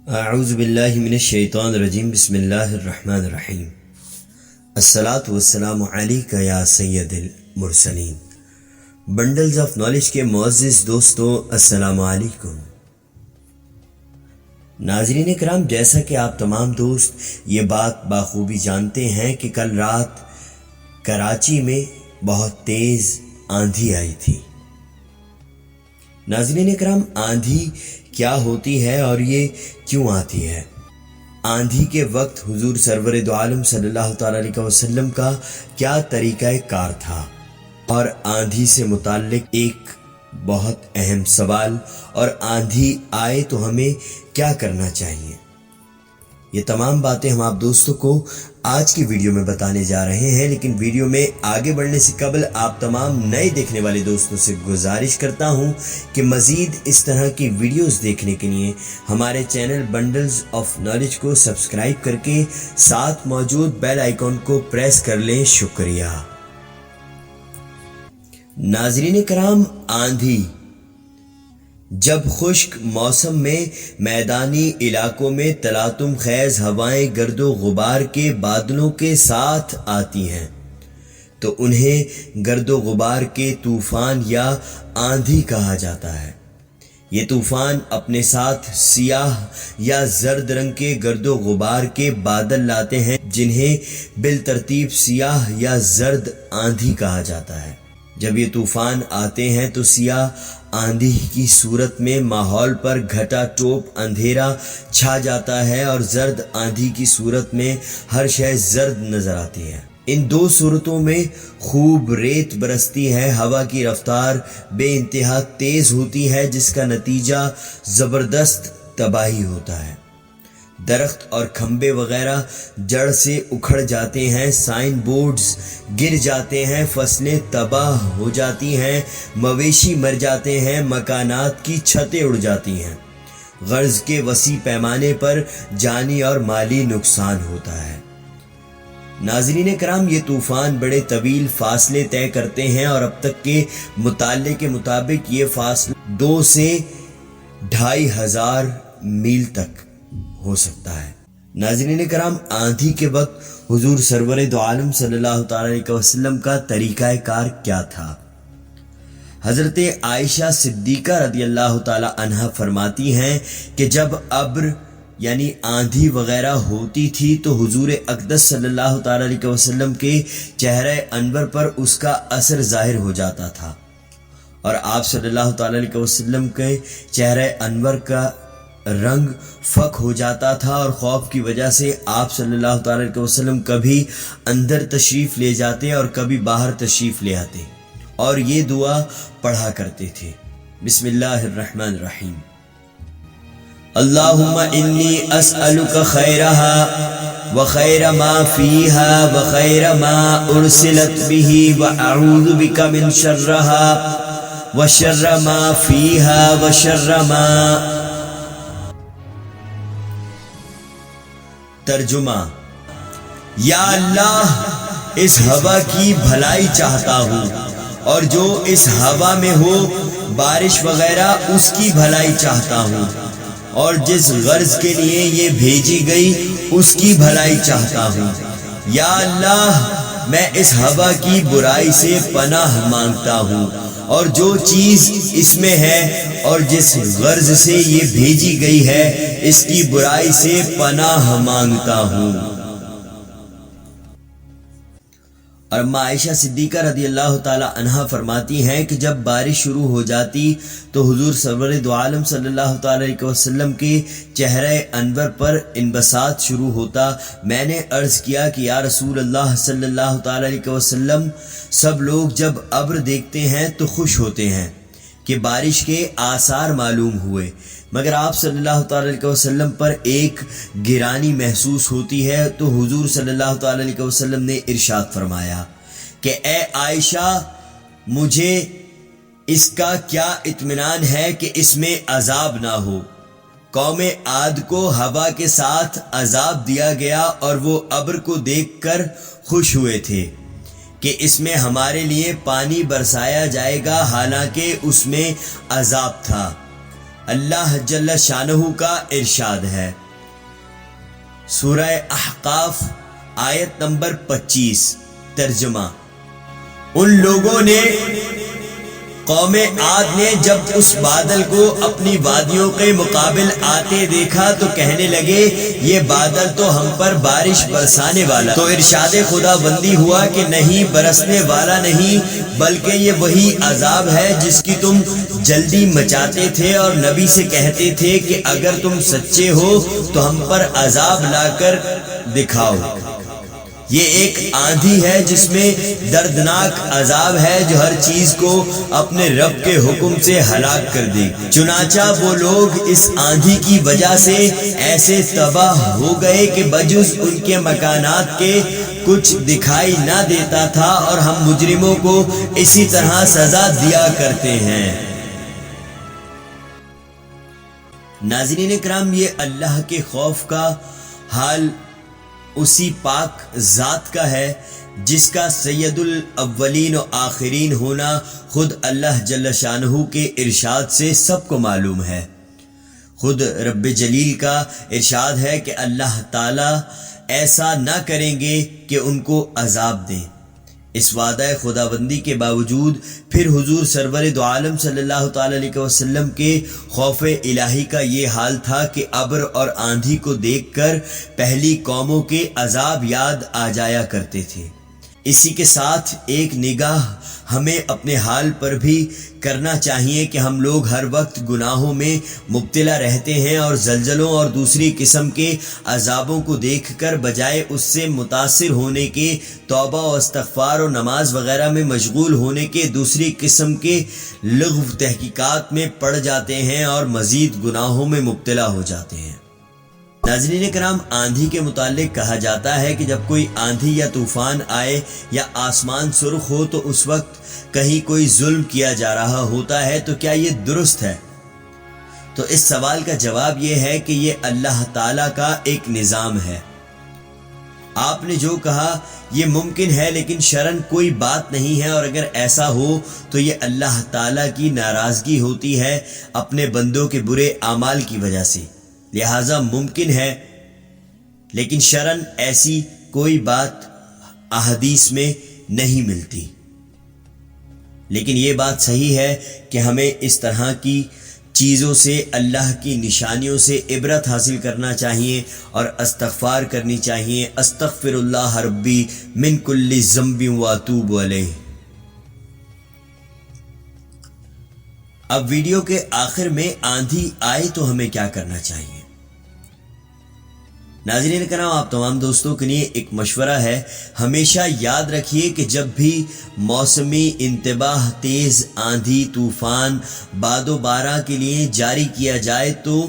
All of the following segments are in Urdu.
اعوذ باللہ من الشیطان الرجیم بسم اللہ الرحمن الرحیم الصلاۃ والسلام علیک یا سید المرسلین۔ بنڈلز آف نالج کے معزز دوستو، السلام علیکم۔ ناظرین کرام، جیسا کہ آپ تمام دوست یہ بات بخوبی جانتے ہیں کہ کل رات کراچی میں بہت تیز آندھی آئی تھی۔ ناظرین کرام، آندھی کیا ہوتی ہے اور یہ کیوں آتی ہے؟ آندھی کے وقت حضور سرور دو عالم صلی اللہ تعالیٰ علیہ وسلم کا کیا طریقہ کار تھا، اور آندھی سے متعلق ایک بہت اہم سوال، اور آندھی آئے تو ہمیں کیا کرنا چاہیے، یہ تمام باتیں ہم آپ دوستوں کو آج کی ویڈیو میں بتانے جا رہے ہیں۔ لیکن ویڈیو میں آگے بڑھنے سے قبل آپ تمام نئے دیکھنے والے دوستوں سے گزارش کرتا ہوں کہ مزید اس طرح کی ویڈیوز دیکھنے کے لیے ہمارے چینل بنڈلز آف نالج کو سبسکرائب کر کے ساتھ موجود بیل آئیکن کو پریس کر لیں۔ شکریہ۔ ناظرین کرام، آندھی جب خشک موسم میں میدانی علاقوں میں تلاطم خیز ہوائیں گرد و غبار کے بادلوں کے ساتھ آتی ہیں تو انہیں گرد و غبار کے طوفان یا آندھی کہا جاتا ہے۔ یہ طوفان اپنے ساتھ سیاہ یا زرد رنگ کے گرد و غبار کے بادل لاتے ہیں، جنہیں بالترتیب سیاہ یا زرد آندھی کہا جاتا ہے۔ جب یہ طوفان آتے ہیں تو سیاہ آندھی کی صورت میں ماحول پر گھٹا ٹوپ اندھیرا چھا جاتا ہے، اور زرد آندھی کی صورت میں ہر شے زرد نظر آتی ہے۔ ان دو صورتوں میں خوب ریت برستی ہے، ہوا کی رفتار بے انتہا تیز ہوتی ہے، جس کا نتیجہ زبردست تباہی ہوتا ہے۔ درخت اور کھمبے وغیرہ جڑ سے اکھڑ جاتے ہیں، سائن بورڈز گر جاتے ہیں، فصلیں تباہ ہو جاتی ہیں، مویشی مر جاتے ہیں، مکانات کی چھتیں اڑ جاتی ہیں، غرض کے وسیع پیمانے پر جانی اور مالی نقصان ہوتا ہے۔ ناظرین کرام، یہ طوفان بڑے طویل فاصلے طے کرتے ہیں، اور اب تک کے مطالعے کے مطابق یہ فاصلہ 2 سے 2500 میل تک ہو سکتا ہے۔ ناظرین کرام، آندھی کے وقت حضور سرور دو عالم صلی اللہ تعالیٰ علیہ وسلم کا طریقہ کار کیا تھا؟ حضرت عائشہ صدیقہ رضی اللہ تعالیٰ عنہ فرماتی ہیں کہ جب ابر یعنی آندھی وغیرہ ہوتی تھی تو حضور اقدس صلی اللہ تعالیٰ علیہ وسلم کے چہرہ انور پر اس کا اثر ظاہر ہو جاتا تھا، اور آپ صلی اللہ تعالیٰ علیہ وسلم کے چہرہ انور کا رنگ فک ہو جاتا تھا، اور خوف کی وجہ سے آپ صلی اللہ تعالیٰ علیہ وسلم کبھی اندر تشریف لے جاتے اور کبھی باہر تشریف لے آتے، اور یہ دعا پڑھا کرتے تھے۔ بسم اللہ الرحمن الرحیم۔ اللہم انی اسألک خیرہا وخیر ما فیہا وخیر ما ارسلت بہ واعوذ بک من شرہا وشر ما فیہا وشر ما۔ ترجمہ: یا اللہ، اس ہوا کی بھلائی چاہتا ہوں، اور جو اس ہوا میں ہو بارش وغیرہ اس کی بھلائی چاہتا ہوں، اور جس غرض کے لیے یہ بھیجی گئی اس کی بھلائی چاہتا ہوں۔ یا اللہ، میں اس ہوا کی برائی سے پناہ مانگتا ہوں، اور جو چیز اس میں ہے اور جس غرض سے یہ بھیجی گئی ہے اس کی برائی سے پناہ مانگتا ہوں۔ اور عائشہ صدیقہ رضی اللہ تعالی عنہا فرماتی ہیں کہ جب بارش شروع ہو جاتی تو حضور سرور دو عالم صلی اللہ تعالی علیہ وسلم کے چہرہ انور پر انبساط شروع ہوتا۔ میں نے عرض کیا کہ یا رسول اللہ صلی اللہ تعالی علیہ وسلم، سب لوگ جب ابر دیکھتے ہیں تو خوش ہوتے ہیں کہ بارش کے آثار معلوم ہوئے، مگر آپ صلی اللہ تعالی علیہ وسلم پر ایک گرانی محسوس ہوتی ہے، تو حضور صلی اللہ تعالی علیہ وسلم نے ارشاد فرمایا کہ اے عائشہ، مجھے اس کا کیا اطمینان ہے کہ اس میں عذاب نہ ہو۔ قوم عاد کو ہوا کے ساتھ عذاب دیا گیا، اور وہ ابر کو دیکھ کر خوش ہوئے تھے کہ اس میں ہمارے لیے پانی برسایا جائے گا، حالانکہ اس میں عذاب تھا۔ اللہ جل شانہ کا ارشاد ہے، سورہ احقاف آیت نمبر 25، ترجمہ: ان لوگوں نے، قوم عاد نے جب اس بادل کو اپنی وادیوں کے مقابل آتے دیکھا تو کہنے لگے یہ بادل تو ہم پر بارش برسانے والا، تو ارشاد خدا بندی ہوا کہ نہیں، برسنے والا نہیں، بلکہ یہ وہی عذاب ہے جس کی تم جلدی مچاتے تھے اور نبی سے کہتے تھے کہ اگر تم سچے ہو تو ہم پر عذاب لا کر دکھاؤ۔ یہ ایک آندھی ہے جس میں دردناک عذاب ہے جو ہر چیز کو اپنے رب کے حکم سے ہلاک کر دے گی۔ چنانچہ وہ لوگ اس آندھی کی وجہ سے ایسے تباہ ہو گئے کہ بجز ان کے مکانات کے کچھ دکھائی نہ دیتا تھا، اور ہم مجرموں کو اسی طرح سزا دیا کرتے ہیں۔ ناظرین کرام، یہ اللہ کے خوف کا حال اسی پاک ذات کا ہے جس کا سید الاولین و آخرین ہونا خود اللہ جل شانہ کے ارشاد سے سب کو معلوم ہے۔ خود رب جلیل کا ارشاد ہے کہ اللہ تعالی ایسا نہ کریں گے کہ ان کو عذاب دیں۔ اس وعدہ خداوندی کے باوجود پھر حضور سرور دو عالم صلی اللہ تعالی علیہ وسلم کے خوف الہی کا یہ حال تھا کہ ابر اور آندھی کو دیکھ کر پہلی قوموں کے عذاب یاد آ جایا کرتے تھے۔ اسی کے ساتھ ایک نگاہ ہمیں اپنے حال پر بھی کرنا چاہیے کہ ہم لوگ ہر وقت گناہوں میں مبتلا رہتے ہیں اور زلزلوں اور دوسری قسم کے عذابوں کو دیکھ کر بجائے اس سے متاثر ہونے کے توبہ و استغفار و نماز وغیرہ میں مشغول ہونے کے دوسری قسم کے لغو تحقیقات میں پڑ جاتے ہیں اور مزید گناہوں میں مبتلا ہو جاتے ہیں۔ ناظرین کرام، آندھی کے متعلق کہا جاتا ہے کہ جب کوئی آندھی یا طوفان آئے یا آسمان سرخ ہو تو اس وقت کہیں کوئی ظلم کیا جا رہا ہوتا ہے، تو کیا یہ درست ہے؟ تو اس سوال کا جواب یہ ہے کہ یہ اللہ تعالیٰ کا ایک نظام ہے۔ آپ نے جو کہا یہ ممکن ہے لیکن شرعاً کوئی بات نہیں ہے، اور اگر ایسا ہو تو یہ اللہ تعالیٰ کی ناراضگی ہوتی ہے اپنے بندوں کے برے اعمال کی وجہ سے، لہٰذا ممکن ہے، لیکن شرعاً ایسی کوئی بات احادیث میں نہیں ملتی۔ لیکن یہ بات صحیح ہے کہ ہمیں اس طرح کی چیزوں سے، اللہ کی نشانیوں سے عبرت حاصل کرنا چاہیے اور استغفار کرنی چاہیے۔ استغفر اللہ ربی من کل ذنب واتوب علیہ۔ اب ویڈیو کے آخر میں آندھی آئے تو ہمیں کیا کرنا چاہیے؟ ناظرین کرام، آپ تمام دوستوں کے لیے ایک مشورہ ہے، ہمیشہ یاد رکھیے کہ جب بھی موسمی انتباہ تیز آندھی، طوفان، باد و باران کے لیے جاری کیا جائے تو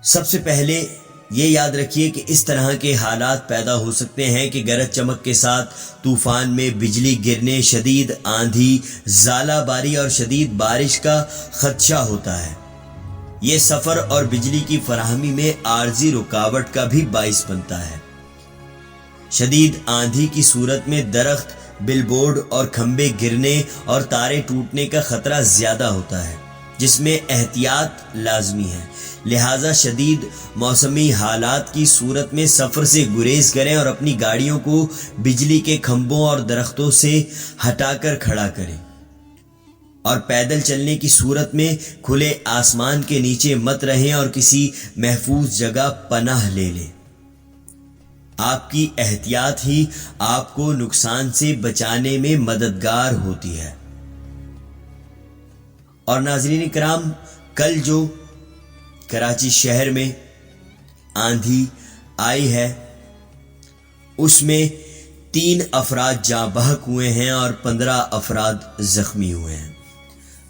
سب سے پہلے یہ یاد رکھیے کہ اس طرح کے حالات پیدا ہو سکتے ہیں کہ گرج چمک کے ساتھ طوفان میں بجلی گرنے، شدید آندھی، ژالہ باری اور شدید بارش کا خدشہ ہوتا ہے۔ یہ سفر اور بجلی کی فراہمی میں عارضی رکاوٹ کا بھی باعث بنتا ہے۔ شدید آندھی کی صورت میں درخت، بل بورڈ اور کھمبے گرنے اور تارے ٹوٹنے کا خطرہ زیادہ ہوتا ہے، جس میں احتیاط لازمی ہے۔ لہٰذا شدید موسمی حالات کی صورت میں سفر سے گریز کریں اور اپنی گاڑیوں کو بجلی کے کھمبوں اور درختوں سے ہٹا کر کھڑا کریں، اور پیدل چلنے کی صورت میں کھلے آسمان کے نیچے مت رہیں اور کسی محفوظ جگہ پناہ لے لیں۔ آپ کی احتیاط ہی آپ کو نقصان سے بچانے میں مددگار ہوتی ہے۔ اور ناظرین کرام، کل جو کراچی شہر میں آندھی آئی ہے اس میں 3 افراد جاں بحق ہوئے ہیں اور 15 افراد زخمی ہوئے ہیں۔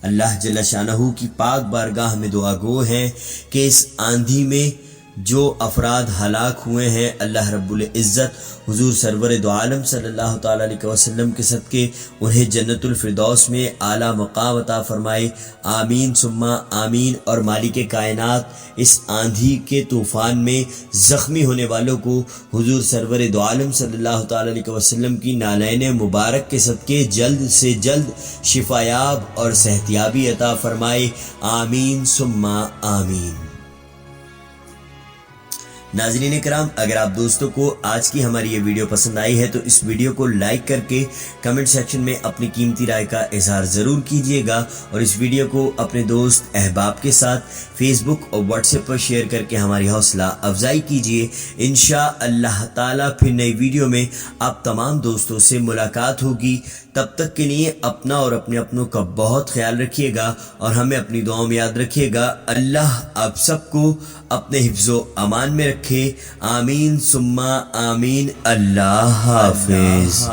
اللہ جل شانہ کی پاک بارگاہ میں دعا گو ہیں کہ اس آندھی میں جو افراد ہلاک ہوئے ہیں اللہ رب العزت حضور سرور دو عالم صلی اللہ تعالیٰ علیہ وسلم کے صدقے انہیں جنت الفردوس میں اعلیٰ مقام عطا فرمائے، آمین ثم آمین۔ اور مالک کائنات اس آندھی کے طوفان میں زخمی ہونے والوں کو حضور سرور دو عالم صلی اللہ تعالیٰ علیہ وسلم کی نالین مبارک کے صدقے جلد سے جلد شفایاب اور صحتیابی عطا فرمائے، آمین ثم آمین۔ ناظرین کرام، اگر آپ دوستوں کو آج کی ہماری یہ ویڈیو پسند آئی ہے تو اس ویڈیو کو لائک کر کے کمنٹ سیکشن میں اپنی قیمتی رائے کا اظہار ضرور کیجیے گا، اور اس ویڈیو کو اپنے دوست احباب کے ساتھ فیس بک اور واٹس ایپ پر شیئر کر کے ہماری حوصلہ افزائی کیجیے۔ انشاءاللہ تعالیٰ پھر نئی ویڈیو میں آپ تمام دوستوں سے ملاقات ہوگی۔ تب تک کے لیے اپنا اور اپنے اپنوں کا بہت خیال رکھیے گا، اور ہمیں اپنی دعاؤں میں یاد رکھیے گا۔ اللہ آپ سب کو اپنے حفظ و امان میں رکھے، آمین ثم آمین۔ اللہ حافظ۔